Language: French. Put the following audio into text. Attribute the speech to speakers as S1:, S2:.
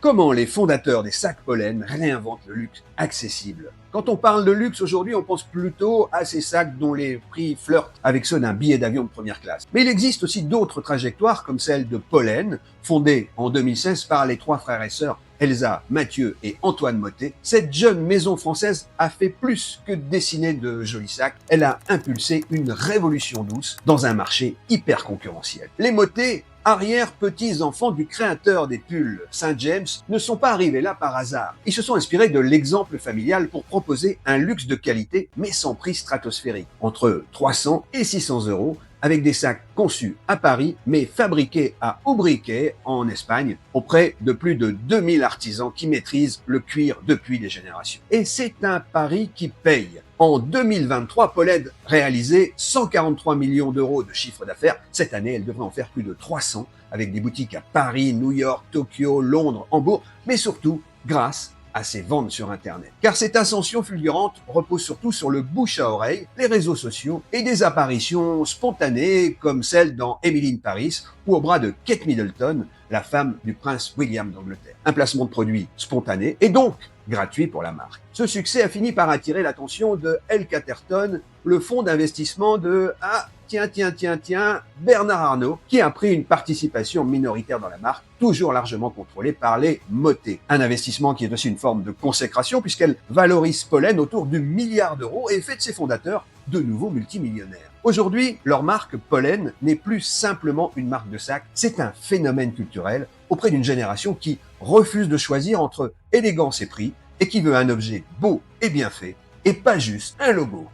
S1: Comment les fondateurs des sacs Pollen réinventent le luxe accessible? Quand on parle de luxe aujourd'hui, on pense plutôt à ces sacs dont les prix flirtent avec ceux d'un billet d'avion de première classe. Mais il existe aussi d'autres trajectoires comme celle de Pollen, fondée en 2016 par les trois frères et sœurs Elsa, Mathieu et Antoine Mottet. Cette jeune maison française a fait plus que dessiner de jolis sacs. Elle a impulsé une révolution douce dans un marché hyper concurrentiel. Les Mottet, arrière-petits-enfants du créateur des pulls Saint James, ne sont pas arrivés là par hasard. Ils se sont inspirés de l'exemple familial pour proposer un luxe de qualité, mais sans prix stratosphérique, entre 300 et 600 euros, avec des sacs conçus à Paris, mais fabriqués à Ubrique, en Espagne, auprès de plus de 2000 artisans qui maîtrisent le cuir depuis des générations. Et c'est un pari qui paye. En 2023, Pollen réalisait 143 millions d'euros de chiffre d'affaires. Cette année, elle devrait en faire plus de 300, avec des boutiques à Paris, New York, Tokyo, Londres, Hambourg, mais surtout grâce à ses ventes sur Internet. Car cette ascension fulgurante repose surtout sur le bouche à oreille, les réseaux sociaux et des apparitions spontanées comme celle dans Emily in Paris ou au bras de Kate Middleton, la femme du prince William d'Angleterre. Un placement de produit spontané et donc gratuit pour la marque. Ce succès a fini par attirer l'attention de L. Catterton, le fonds d'investissement de Bernard Arnault, qui a pris une participation minoritaire dans la marque, toujours largement contrôlée par les Mottet. Un investissement qui est aussi une forme de consécration puisqu'elle valorise Pollen autour du milliard d'euros et fait de ses fondateurs de nouveaux multimillionnaires. Aujourd'hui, leur marque Pollen n'est plus simplement une marque de sac, c'est un phénomène culturel auprès d'une génération qui refuse de choisir entre élégance et prix et qui veut un objet beau et bien fait et pas juste un logo.